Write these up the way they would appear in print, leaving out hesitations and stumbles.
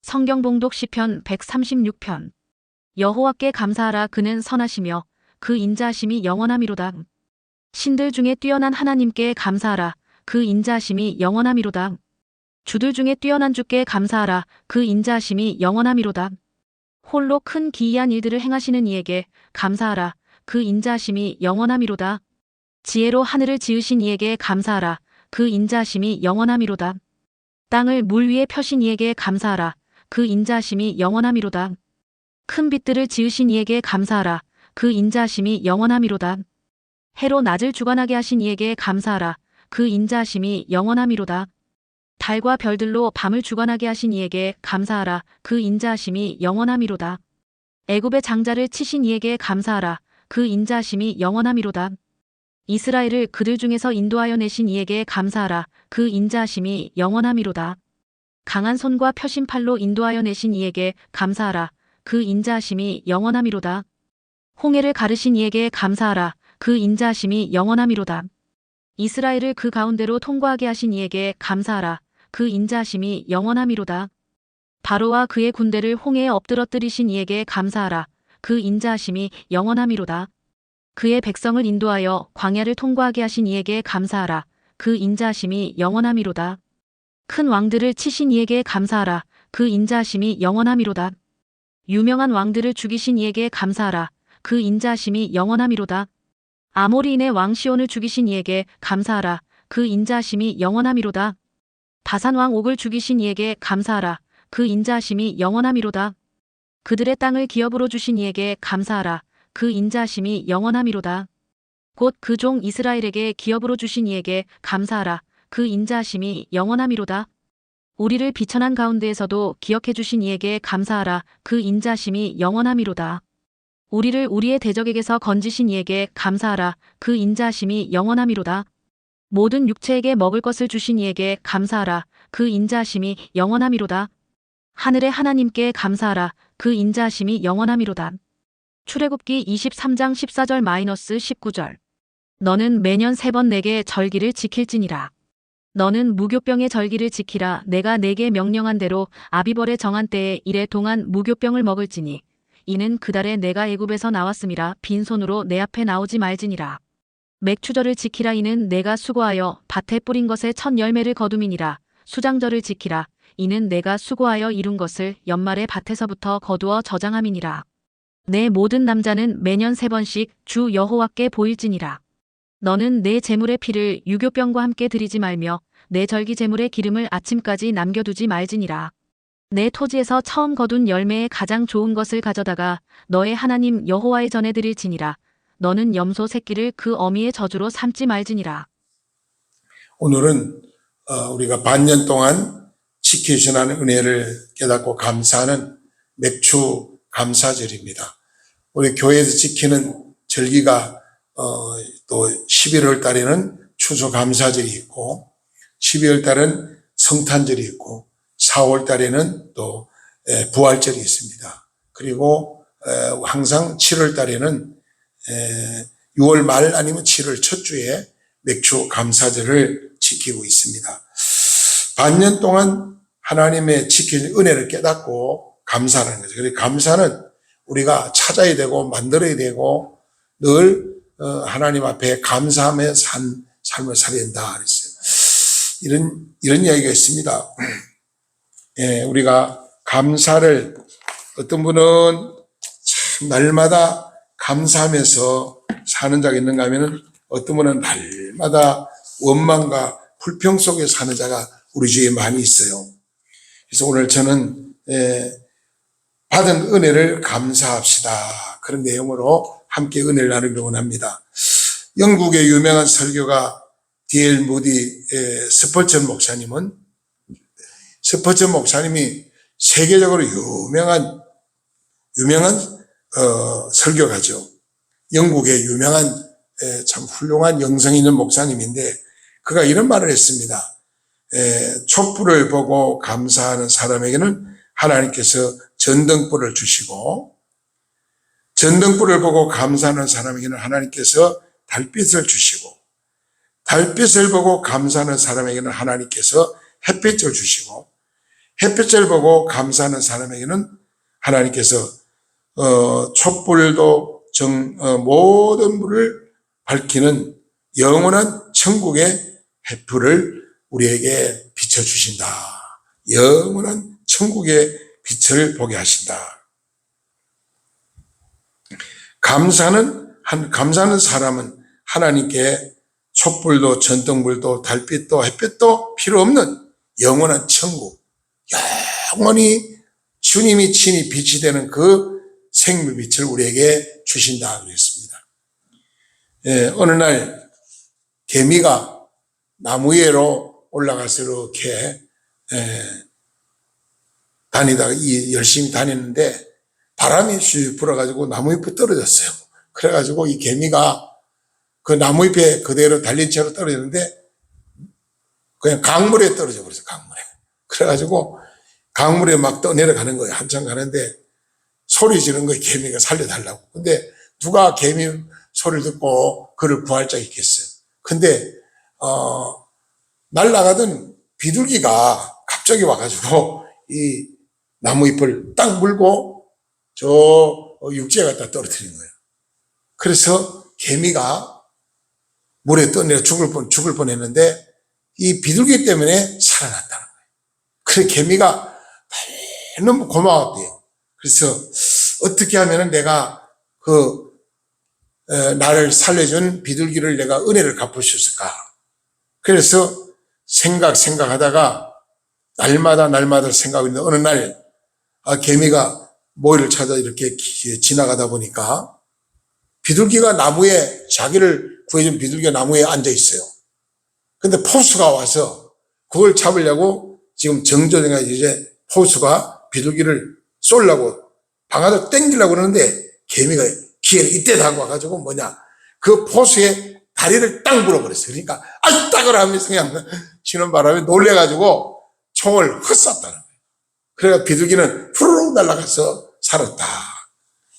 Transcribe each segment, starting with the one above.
성경 봉독 시편 136편. 여호와께 감사하라. 그는 선하시며 그 인자하심이 영원하미로다. 신들 중에 뛰어난 하나님께 감사하라. 그 인자하심이 영원하미로다. 주들 중에 뛰어난 주께 감사하라. 그 인자하심이 영원하미로다. 홀로 큰 기이한 일들을 행하시는 이에게 감사하라. 그 인자하심이 영원하미로다. 지혜로 하늘을 지으신 이에게 감사하라. 그 인자하심이 영원하미로다. 땅을 물 위에 펴신 이에게 감사하라. 그 인자하심이 영원하미로다. 큰 빛들을 지으신 이에게 감사하라. 그 인자하심이 영원하미로다. 해로 낮을 주관하게 하신 이에게 감사하라. 그 인자하심이 영원하미로다. 달과 별들로 밤을 주관하게 하신 이에게 감사하라. 그 인자하심이 영원하미로다. 애굽의 장자를 치신 이에게 감사하라. 그 인자하심이 영원하미로다. 이스라엘을 그들 중에서 인도하여 내신 이에게 감사하라. 그 인자하심이 영원하미로다. 강한 손과 펴신 팔로 인도하여 내신 이에게 감사하라. 그 인자하심이 영원하미로다. 홍해를 가르신 이에게 감사하라. 그 인자하심이 영원하미로다. 이스라엘을 그 가운데로 통과하게 하신 이에게 감사하라. 그 인자하심이 영원하미로다. 바로와 그의 군대를 홍해에 엎드러뜨리신 이에게 감사하라. 그 인자하심이 영원하미로다. 그의 백성을 인도하여 광야를 통과하게 하신 이에게 감사하라. 그 인자하심이 영원하미로다. 큰 왕들을 치신 이에게 감사하라. 그 인자하심이 영원하미로다. 유명한 왕들을 죽이신 이에게 감사하라. 그 인자하심이 영원하미로다. 아모리인의 왕 시온을 죽이신 이에게 감사하라. 그 인자하심이 영원하미로다. 바산 왕 옥을 죽이신 이에게 감사하라. 그 인자하심이 영원하미로다. 그들의 땅을 기업으로 주신 이에게 감사하라. 그 인자하심이 영원하미로다. 곧 그 종 이스라엘에게 기업으로 주신 이에게 감사하라. 그 인자하심이 영원하미로다. 우리를 비천한 가운데에서도 기억해 주신 이에게 감사하라. 그 인자하심이 영원하미로다. 우리를 우리의 대적에게서 건지신 이에게 감사하라. 그 인자하심이 영원하미로다. 모든 육체에게 먹을 것을 주신 이에게 감사하라. 그 인자하심이 영원하미로다. 하늘의 하나님께 감사하라. 그 인자하심이 영원하미로다. 출애굽기 23장 14절-19절. 너는 매년 3번 내게 절기를 지킬지니라. 너는 무교병의 절기를 지키라. 내가 내게 명령한 대로 아비벌의 정한 때에 이래 동안 무교병을 먹을지니 이는 그 달에 내가 애굽에서 나왔음이라. 빈손으로 내 앞에 나오지 말지니라. 맥추절을 지키라. 이는 내가 수고하여 밭에 뿌린 것의 첫 열매를 거둠이니라. 수장절을 지키라. 이는 내가 수고하여 이룬 것을 연말에 밭에서부터 거두어 저장함이니라. 내 모든 남자는 매년 3번씩 주 여호와께 보일지니라. 너는 내 제물의 피를 유교병과 함께 드리지 말며 내 절기 제물의 기름을 아침까지 남겨두지 말지니라. 내 토지에서 처음 거둔 열매의 가장 좋은 것을 가져다가 너의 하나님 여호와의 전에 드릴지니라. 너는 염소 새끼를 그 어미의 저주로 삼지 말지니라. 오늘은 우리가 반년 동안 지켜주시는 은혜를 깨닫고 감사하는 맥추 감사절입니다. 우리 교회에서 지키는 절기가 또 11월 달에는 추수감사절이 있고 12월 달은 성탄절이 있고 4월 달에는 또 부활절이 있습니다. 그리고 항상 7월 달에는 6월 말 아니면 7월 첫 주에 맥추 감사절을 지키고 있습니다. 반년 동안 하나님의 지켜진 은혜를 깨닫고 감사하는 거죠. 그래서 감사는 우리가 찾아야 되고 만들어야 되고 늘 하나님 앞에 감사하며 삶을 살아야 된다 그랬어요. 이런 이야기가 있습니다. 예, 우리가 감사를 어떤 분은 참 날마다 감사하면서 사는 자가 있는가 하면은 어떤 분은 날마다 원망과 불평 속에 사는 자가 우리 주위에 많이 있어요. 그래서 오늘 저는 받은 은혜를 감사합시다. 그런 내용으로 함께 은혜를 나누기를 원합니다. 영국의 유명한 설교가 D.L. 무디 스퍼전 목사님이 세계적으로 유명한 설교가죠. 영국의 유명한 참 훌륭한 영성 있는 목사님인데 그가 이런 말을 했습니다. 촛불을 보고 감사하는 사람에게는 하나님께서 전등불을 주시고 전등불을 보고 감사하는 사람에게는 하나님께서 달빛을 주시고 달빛을 보고 감사하는 사람에게는 하나님께서 햇빛을 주시고 햇볕을 보고 감사하는 사람에게는 하나님께서 촛불도 모든 불을 밝히는 영원한 천국의 햇불을 우리에게 비춰주신다. 영원한 천국의 빛을 보게 하신다. 감사하는 사람은 하나님께 촛불도 전등불도 달빛도 햇빛도 필요 없는 영원한 천국, 영원히 주님이 친히 빛이 되는 그 생명빛을 우리에게 주신다 그랬습니다. 어느 날 개미가 나무 위로 올라가서 이렇게 다니다가 열심히 다녔는데 바람이 슉 불어가지고 나무 잎이 떨어졌어요. 그래가지고 이 개미가 그 나무 잎에 그대로 달린 채로 떨어졌는데 그냥 강물에 떨어져 버렸어요. 강물에. 그래가지고 강물에 막 떠내려가는 거예요. 한참 가는데 소리 지르는 거예요. 개미가 살려달라고. 근데 누가 개미 소리를 듣고 그를 구할 자가 있겠어요. 근데 날아가던 비둘기가 갑자기 와가지고 이 나무잎을 딱 물고 저 육지에 갖다 떨어뜨린 거예요. 그래서 개미가 물에 떠내려 죽을 뻔했는데 이 비둘기 때문에 살아났다는 거예요. 그래 개미가 너무 고마웠대요. 그래서 어떻게 하면은 내가 나를 살려준 비둘기를 내가 은혜를 갚을 수 있을까? 그래서 생각하다가 날마다 생각하고 있는데 어느 날 개미가 모이를 찾아 이렇게 지나가다 보니까 비둘기가 나무에 자기를 구해준 비둘기가 나무에 앉아 있어요. 근데 포수가 와서 그걸 잡으려고 지금 정조정가 이제 포수가 비둘기를 쏠려고 방아도 땡기려고 그러는데 개미가 기회를 이때 다가와가지고 그 포수의 다리를 딱 물어버렸어요. 그러니까 딱을 하면서 그냥 치는 바람에 놀래가지고 총을 헛쐈다는 거예요. 그래서 비둘기는 후루룩 날아가서 살았다.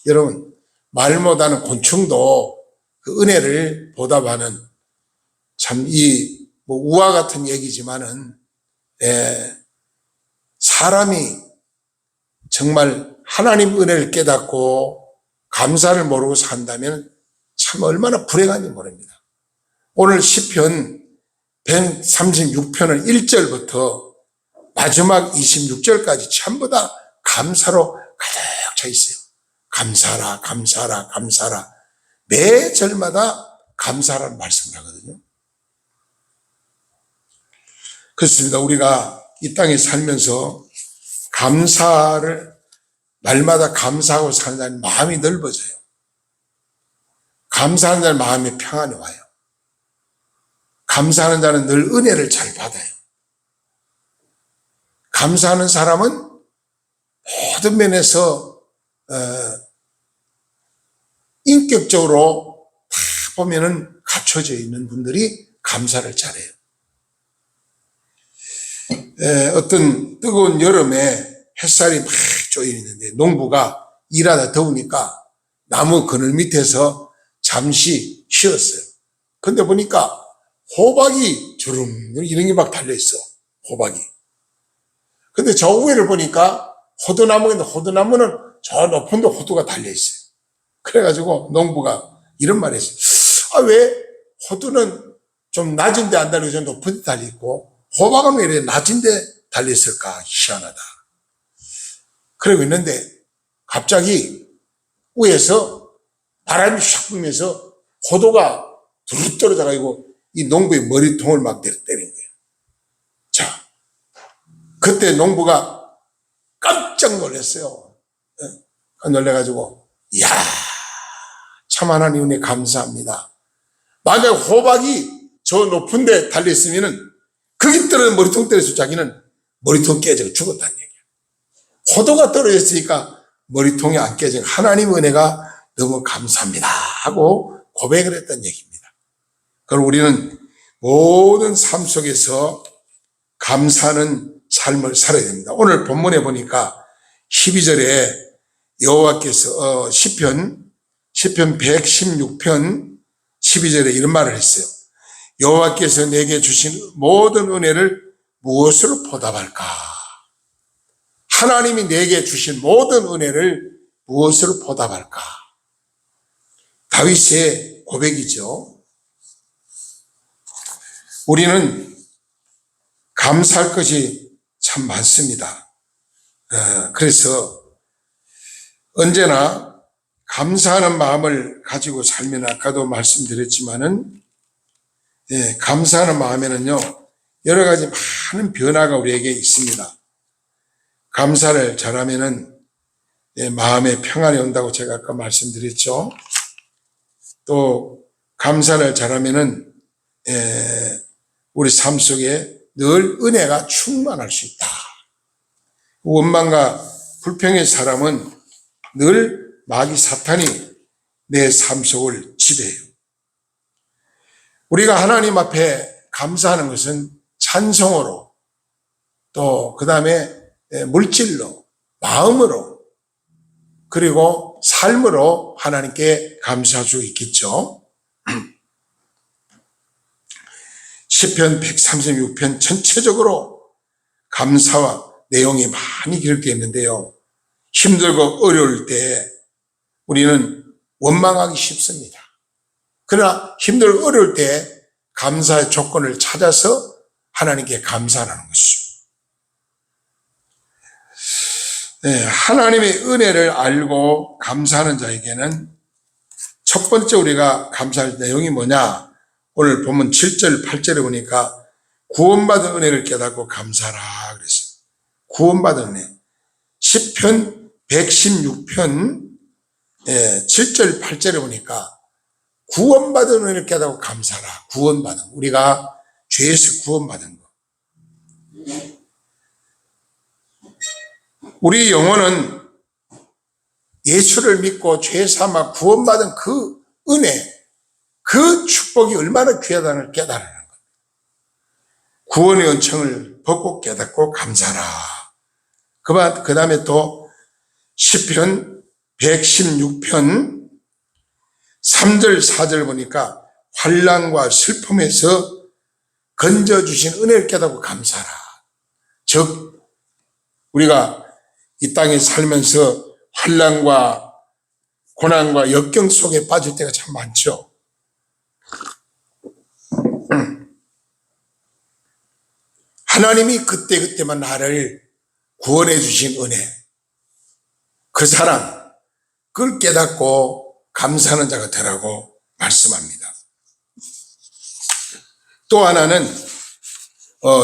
여러분 말 못하는 곤충도 그 은혜를 보답하는 참 우화 같은 얘기지만은 사람이 정말 하나님 은혜를 깨닫고 감사를 모르고 산다면 참 얼마나 불행한지 모릅니다. 오늘 시편 136편은 1절부터 마지막 26절까지 전부 다 감사로 가득 차 있어요. 감사라, 감사라, 감사라. 매 절마다 감사라는 말씀을 하거든요. 그렇습니다. 우리가 이 땅에 살면서 날마다 감사하고 사는 자는 마음이 넓어져요. 감사하는 자는 마음에 평안이 와요. 감사하는 자는 늘 은혜를 잘 받아요. 감사하는 사람은 모든 면에서 인격적으로 다 보면은 갖춰져 있는 분들이 감사를 잘해요. 어떤 뜨거운 여름에 햇살이 막 쪼여 있는데 농부가 일하다 더우니까 나무 그늘 밑에서 잠시 쉬었어요. 근데 보니까 호박이 주름 이런 게 막 달려있어. 호박이. 근데 저 위를 보니까 호두나무인데 호두나무는 저 높은 데 호두가 달려있어요. 그래가지고 농부가 이런 말을 했어요. 왜 호두는 좀 낮은 데 안 달리고 저 높은 데 달려있고 호박은 왜 이렇게 낮은 데 달려있을까? 희한하다. 그러고 있는데 갑자기 위에서 바람이 샥 불면서 호두가 두루 떨어져가지고 이 농부의 머리통을 막 때린 거예요. 자, 그때 농부가 깜짝 놀랐어요. 놀래가지고, 이야, 참 하나님 은혜 감사합니다. 만약 호박이 저 높은 데 달려있으면은 거기 떨어진 머리통 때려서 자기는 머리통 깨져 죽었다는 얘기야. 호두가 떨어졌으니까 머리통이 안 깨져 하나님 은혜가 너무 감사합니다 하고 고백을 했다는 얘기입니다. 그럼 우리는 모든 삶 속에서 감사하는 삶을 살아야 됩니다. 오늘 본문에 보니까 12절에 여호와께서 시편 116편 12절에 이런 말을 했어요. 여호와께서 내게 주신 모든 은혜를 무엇으로 보답할까? 하나님이 내게 주신 모든 은혜를 무엇으로 보답할까? 다윗의 고백이죠. 우리는 감사할 것이 참 많습니다. 그래서 언제나 감사하는 마음을 가지고 살면, 아까도 말씀드렸지만은, 감사하는 마음에는요, 여러 가지 많은 변화가 우리에게 있습니다. 감사를 잘하면은 마음에 평안이 온다고 제가 아까 말씀드렸죠. 또 감사를 잘하면은 우리 삶 속에 늘 은혜가 충만할 수 있다. 원망과 불평의 사람은 늘 마귀 사탄이 내 삶 속을 지배해요. 우리가 하나님 앞에 감사하는 것은 찬송으로, 또 그 다음에 물질로, 마음으로, 그리고 삶으로 하나님께 감사할 수 있겠죠. 시편 136편 전체적으로 감사와 내용이 많이 기록되어 있는데요. 힘들고 어려울 때 우리는 원망하기 쉽습니다. 그러나 힘들고 어려울 때 감사의 조건을 찾아서 하나님께 감사하는 것이죠. 하나님의 은혜를 알고 감사하는 자에게는 첫 번째 우리가 감사할 내용이 뭐냐? 오늘 보면 7절, 8절에 보니까 구원받은 은혜를 깨닫고 감사하라 그랬어요. 구원받은 은혜. 시편 116편 7절, 8절에 보니까 구원받은 은혜를 깨닫고 감사하라. 구원받은, 우리가 죄에서 구원받은 것. 우리 영혼은 예수를 믿고 죄 삼아 구원받은 그 은혜, 그 축복이 얼마나 귀하다는 걸 깨달는 것. 구원의 은총을 벗고 깨닫고 감사하라. 그 다음에 또 시편 116편 3절 4절 보니까 환난과 슬픔에서 건져주신 은혜를 깨닫고 감사하라. 즉 우리가 이 땅에 살면서 환난과 고난과 역경 속에 빠질 때가 참 많죠. 하나님이 그때그때만 나를 구원해 주신 은혜, 그 사랑, 그걸 깨닫고 감사하는 자가 되라고 말씀합니다. 또 하나는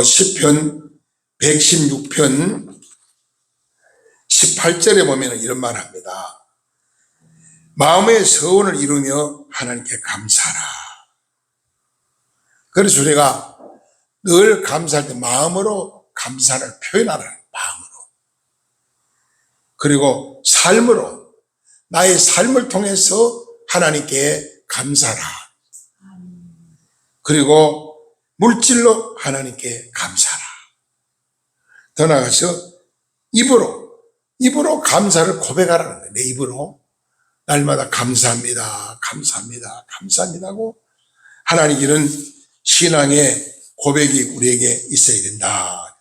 시편 116편 18절에 보면 이런 말을 합니다. 마음의 서원을 이루며 하나님께 감사하라. 그래서 우리가 늘 감사할 때 마음으로 감사를 표현하라는, 마음으로. 그리고 삶으로, 나의 삶을 통해서 하나님께 감사하라. 그리고 물질로 하나님께 감사하라. 더 나아가서 입으로 감사를 고백하라는 거예요. 내 입으로 날마다 감사합니다, 감사합니다, 감사합니다 하고 하나님, 이런 신앙의 고백이 우리에게 있어야 된다.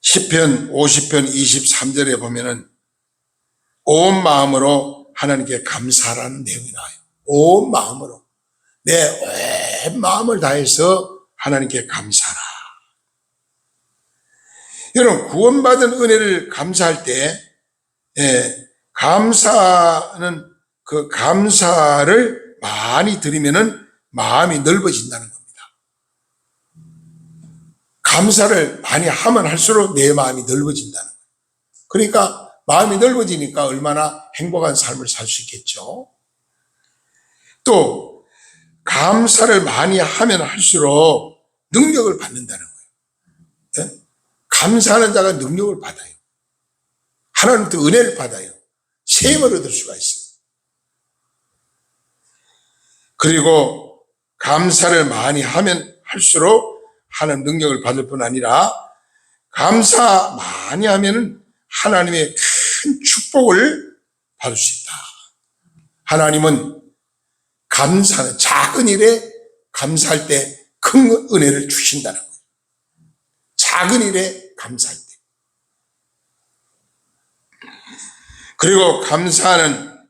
시편 50편 23절에 보면은 온 마음으로 하나님께 감사하라는 내용이 나와요. 온 마음으로, 내 온 마음을 다해서 하나님께 감사하라. 여러분, 구원받은 은혜를 감사할 때 감사는, 그 감사를 많이 드리면은 마음이 넓어진다는 겁니다. 감사를 많이 하면 할수록 내 마음이 넓어진다는 거예요. 그러니까 마음이 넓어지니까 얼마나 행복한 삶을 살 수 있겠죠. 또 감사를 많이 하면 할수록 능력을 받는다는 거예요. 감사하는 자가 능력을 받아요. 하나님부터 은혜를 받아요. 세임을 얻을 수가 있어요. 그리고 감사를 많이 하면 할수록 하나님 능력을 받을 뿐 아니라, 감사 많이 하면 하나님의 큰 축복을 받을 수 있다. 하나님은 감사는, 작은 일에 감사할 때 큰 은혜를 주신다는 거예요. 작은 일에 감사할 때. 그리고 감사하면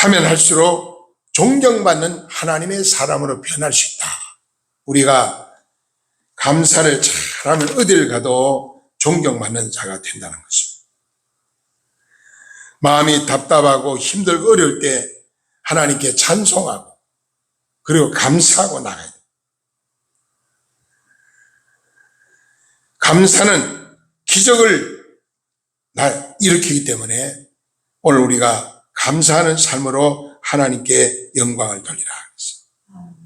할수록 존경받는 하나님의 사람으로 변할 수 있다. 우리가 감사를 잘하면 어딜 가도 존경받는 자가 된다는 것입니다. 마음이 답답하고 힘들고 어려울 때 하나님께 찬송하고 그리고 감사하고 나가야 돼요. 감사는 기적을 일으키기 때문에 오늘 우리가 감사하는 삶으로 하나님께 영광을 돌리라 그랬어요.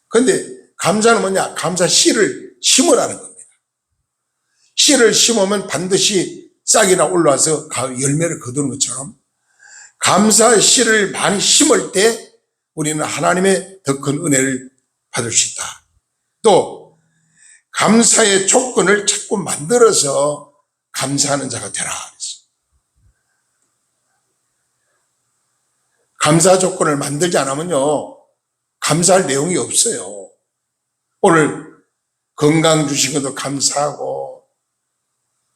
그런데 감사는 뭐냐? 감사 씨를 심으라는 겁니다. 씨를 심으면 반드시 싹이나 올라와서 가을 열매를 거두는 것처럼 감사의 씨를 많이 심을 때 우리는 하나님의 더 큰 은혜를 받을 수 있다. 또 감사의 조건을 자꾸 만들어서 감사하는 자가 되라 그랬어요. 감사 조건을 만들지 않으면요, 감사할 내용이 없어요. 오늘 건강 주신 것도 감사하고,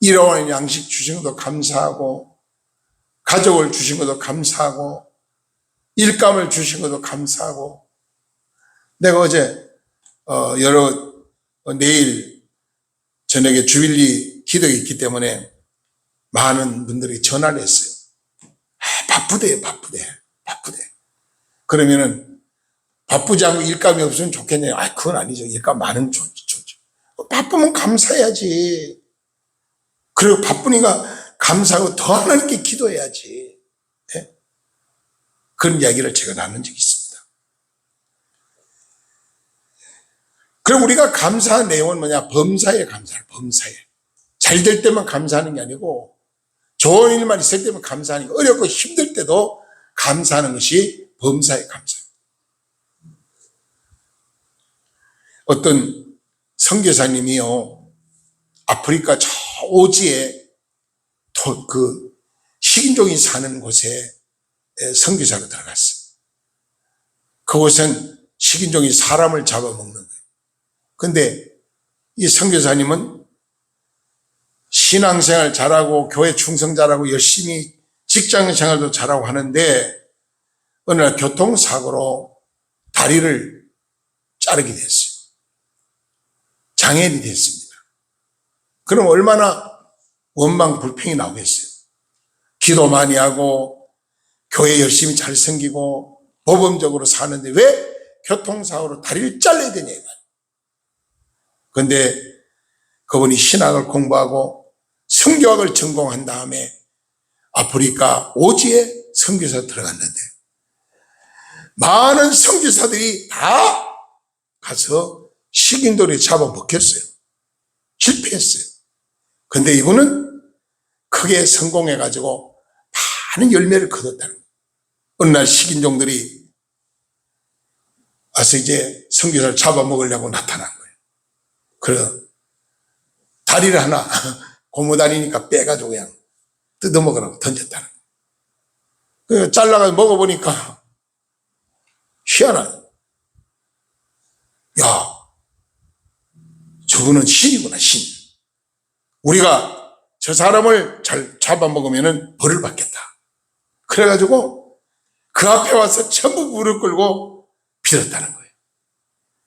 일하는 양식 주신 것도 감사하고, 가족을 주신 것도 감사하고, 일감을 주신 것도 감사하고. 내가 어제 내일 저녁에 주일리 기도가 있기 때문에 많은 분들이 전화를 했어요. 바쁘대. 그러면은 바쁘지 않고 일감이 없으면 좋겠네요. 그건 아니죠. 일감 많으면 좋죠. 바쁘면 감사해야지. 그리고 바쁘니까 감사하고 더 하나님께 기도해야지. 네? 그런 이야기를 제가 나눈 적이 있습니다. 그럼 우리가 감사한 내용은 뭐냐? 범사에 감사를, 범사에. 잘 될 때만 감사하는 게 아니고 좋은 일만 있을 때만 감사하는 게, 어렵고 힘들 때도 감사하는 것이 범사에 감사입니다. 어떤 선교사님이요, 아프리카 저 오지에 그 식인종이 사는 곳에 선교사로 들어갔어요. 그곳은 식인종이 사람을 잡아먹는 거예요. 근데 이 선교사님은 신앙생활 잘하고 교회 충성 잘하고 열심히 직장생활도 잘하고 하는데 어느 날 교통사고로 다리를 자르게 됐어요. 장애인이 됐습니다. 그럼 얼마나 원망 불평이 나오겠어요. 기도 많이 하고 교회 열심히 잘 섬기고 모범적으로 사는데 왜 교통사고로 다리를 잘라야 되냐 이 말이에요. 그런데 그분이 신학을 공부하고 선교학을 전공한 다음에 아프리카 오지에 선교사 들어갔는데 많은 선교사들이 다 가서 식인돌이 잡아먹혔어요. 실패했어요. 근데 이분은 크게 성공해가지고 많은 열매를 거뒀다는 거예요. 어느 날 식인종들이 와서 이제 선교사를 잡아먹으려고 나타난 거예요. 그래서 다리를 하나 고무다리니까 빼가지고 그냥 뜯어먹으라고 던졌다는 거예요. 그래서 잘라가지고 먹어보니까 희한하네. 야, 저분은 신이구나, 신. 우리가 저 사람을 잘 잡아먹으면 벌을 받겠다. 그래가지고 그 앞에 와서 전부 무릎 꿇고 빌었다는 거예요.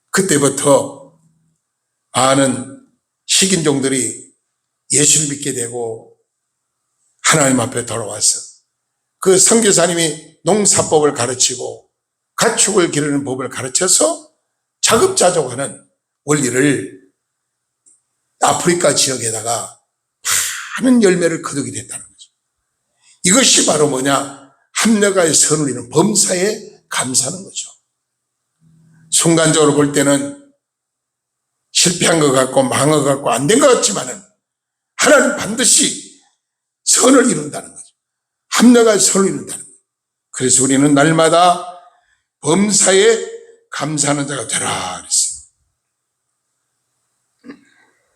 그때부터 많은 식인종들이 예수를 믿게 되고 하나님 앞에 돌아와서 그 선교사님이 농사법을 가르치고 가축을 기르는 법을 가르쳐서 자급자족하는 원리를 아프리카 지역에다가 많은 열매를 거두게 됐다는 거죠. 이것이 바로 뭐냐? 합력하여 선을 이루는 범사에 감사하는 거죠. 순간적으로 볼 때는 실패한 것 같고 망한 것 같고 안 된 것 같지만은 하나님 반드시 선을 이룬다는 거죠. 합력하여 선을 이룬다는 거죠. 그래서 우리는 날마다 범사에 감사하는 자가 되라 그랬어요.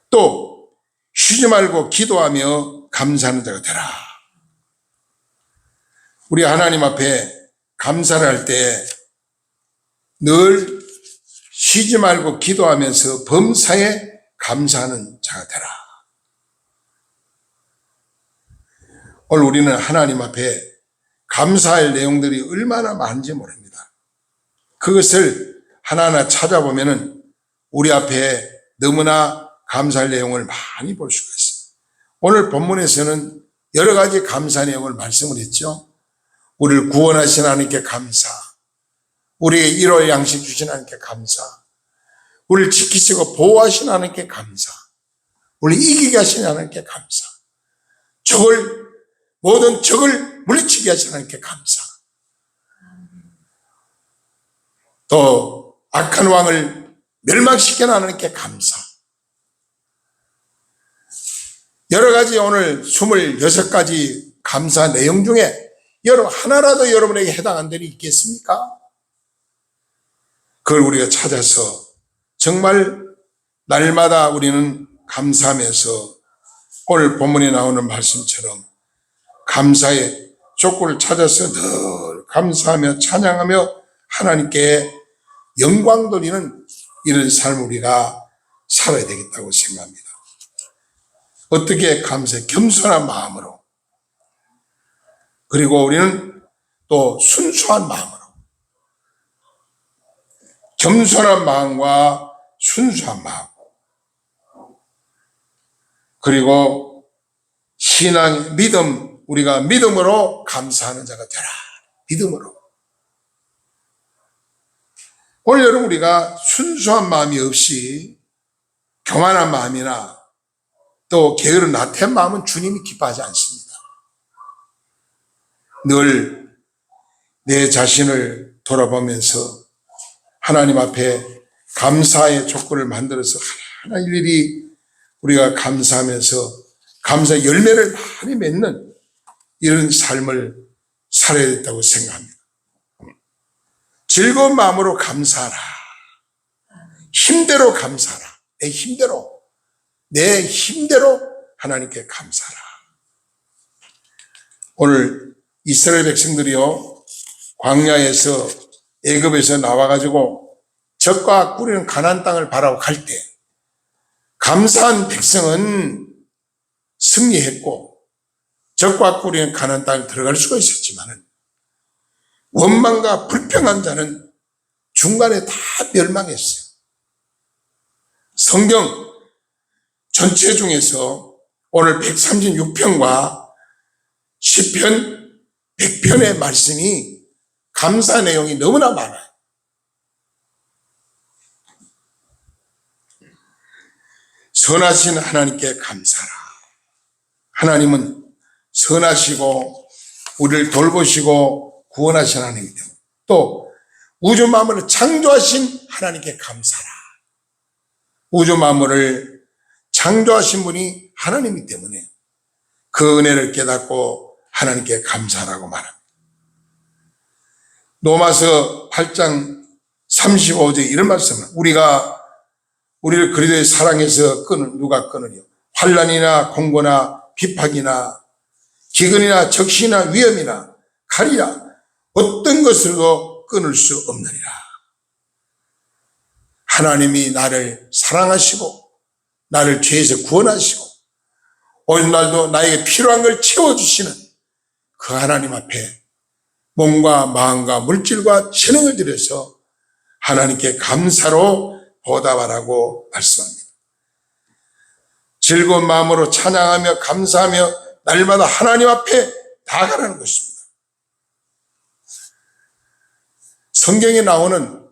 또 쉬지 말고 기도하며 감사하는 자가 되라. 우리 하나님 앞에 감사를 할 때 늘 쉬지 말고 기도하면서 범사에 감사하는 자가 되라. 오늘 우리는 하나님 앞에 감사할 내용들이 얼마나 많은지 모릅니다. 그것을 하나하나 찾아보면은 우리 앞에 너무나 감사할 내용을 많이 볼 수가 있습니다. 오늘 본문에서는 여러 가지 감사 내용을 말씀을 했죠. 우리를 구원하신 하나님께 감사, 우리에게 일월 양식 주신 하나님께 감사, 우리를 지키시고 보호하신 하나님께 감사, 우리를 이기게 하신 하나님께 감사, 모든 적을 물리치게 하신 하나님께 감사, 또 악한 왕을 멸망시키는 하나님께 감사. 여러 가지 오늘 26가지 감사 내용 중에 여러분 하나라도 여러분에게 해당한 데는 있겠습니까? 그걸 우리가 찾아서 정말 날마다 우리는 감사하면서 오늘 본문에 나오는 말씀처럼 감사의 족구를 찾아서 늘 감사하며 찬양하며 하나님께 영광 돌리는 이런 삶을 우리가 살아야 되겠다고 생각합니다. 어떻게 감사해? 겸손한 마음으로, 그리고 우리는 또 순수한 마음으로, 겸손한 마음과 순수한 마음, 그리고 신앙, 믿음, 우리가 믿음으로 감사하는 자가 되라. 믿음으로. 오늘 여러분 우리가 순수한 마음이 없이 교만한 마음이나 또 게으른 나태한 마음은 주님이 기뻐하지 않습니다. 늘 내 자신을 돌아보면서 하나님 앞에 감사의 족구를 만들어서 하나 일일이 우리가 감사하면서 감사의 열매를 많이 맺는 이런 삶을 살아야 된다고 생각합니다. 즐거운 마음으로 감사하라. 힘대로 감사하라. 내 힘대로 하나님께 감사하라. 오늘 이스라엘 백성들이요, 광야에서 애굽에서 나와가지고 적과 꾸리는 가나안 땅을 바라고 갈 때 감사한 백성은 승리했고 적과 꾸리는 가나안 땅에 들어갈 수가 있었지만은 원망과 불평한 자는 중간에 다 멸망했어요. 성경 전체 중에서 오늘 136편과 시편 100편의 말씀이 감사 내용이 너무나 많아요. 선하신 하나님께 감사하라. 하나님은 선하시고 우리를 돌보시고 구원하신 하나님이기 때문에, 또 우주 만물을 창조하신 하나님께 감사하라. 우주 만물을 창조하신 분이 하나님이기 때문에 그 은혜를 깨닫고 하나님께 감사하라고 말합니다. 로마서 8장 35절 이런 말씀은 우리를 그리스도의 사랑해서 누가 끊으려? 환난이나 공고나 비박이나 기근이나 적시나 위험이나 칼이라 어떤 것으로도 끊을 수 없느니라. 하나님이 나를 사랑하시고 나를 죄에서 구원하시고 오늘날도 나에게 필요한 걸 채워주시는 그 하나님 앞에 몸과 마음과 물질과 재능을 들여서 하나님께 감사로 보답하라고 말씀합니다. 즐거운 마음으로 찬양하며 감사하며 날마다 하나님 앞에 나아가라는 것입니다. 성경에 나오는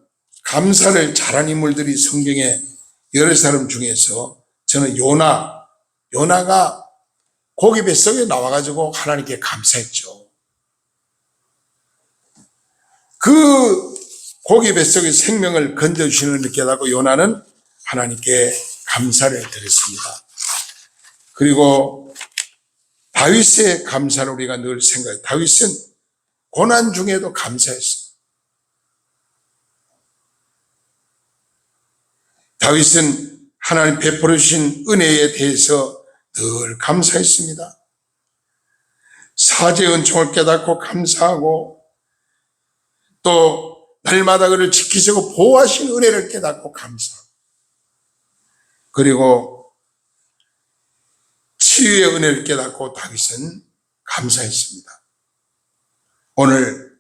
감사를 잘한 인물들이 성경에 여러 사람 중에서 저는 요나가 고기 뱃속에 나와가지고 하나님께 감사했죠. 그 고기 뱃속의 생명을 건져주시는 걸 깨닫고 요나는 하나님께 감사를 드렸습니다. 그리고 다윗의 감사를 우리가 늘 생각해요. 다윗은 고난 중에도 감사했어요. 다윗은 하나님 베풀어 주신 은혜에 대해서 늘 감사했습니다. 사죄의 은총을 깨닫고 감사하고 또 날마다 그를 지키시고 보호하신 은혜를 깨닫고 감사하고 그리고 치유의 은혜를 깨닫고 다윗은 감사했습니다. 오늘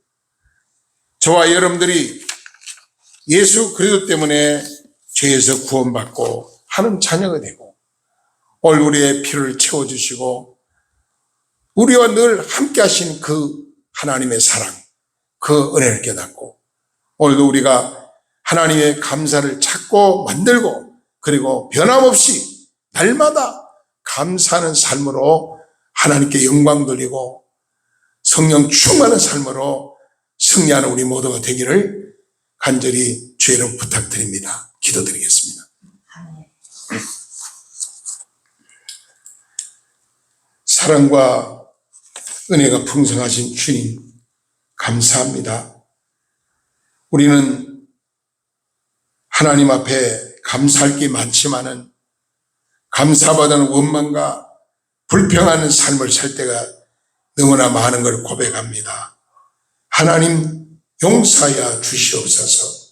저와 여러분들이 예수 그리스도 때문에 죄에서 구원받고 하나님 자녀가 되고 오늘 우리의 필요를 채워주시고 우리와 늘 함께 하신 그 하나님의 사랑, 그 은혜를 깨닫고 오늘도 우리가 하나님의 감사를 찾고 만들고 그리고 변함없이 날마다 감사하는 삶으로 하나님께 영광 돌리고 성령 충만한 삶으로 승리하는 우리 모두가 되기를 간절히 주의 이름 부탁드립니다. 기도드리겠습니다. 사랑과 은혜가 풍성하신 주님 감사합니다. 우리는 하나님 앞에 감사할 게 많지만은 감사받는 원망과 불평하는 삶을 살 때가 너무나 많은 걸 고백합니다. 하나님 용서하여 주시옵소서.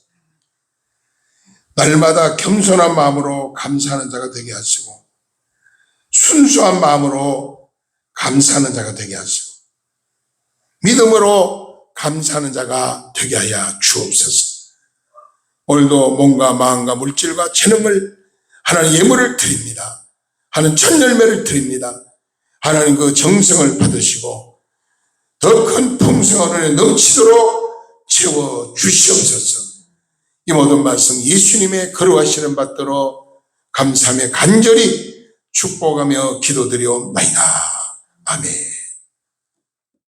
날마다 겸손한 마음으로 감사하는 자가 되게 하시고 순수한 마음으로 감사하는 자가 되게 하시고 믿음으로 감사하는 자가 되게 하여 주옵소서. 오늘도 몸과 마음과 물질과 재능을 하나님 예물을 드립니다. 하나님 첫 열매를 드립니다. 하나님 그 정성을 받으시고 더 큰 풍성한 은혜 넘치도록 채워 주시옵소서. 이 모든 말씀 예수님의 거룩하시는 받들어 감사하며 간절히 축복하며 기도드리옵나이다. 아멘.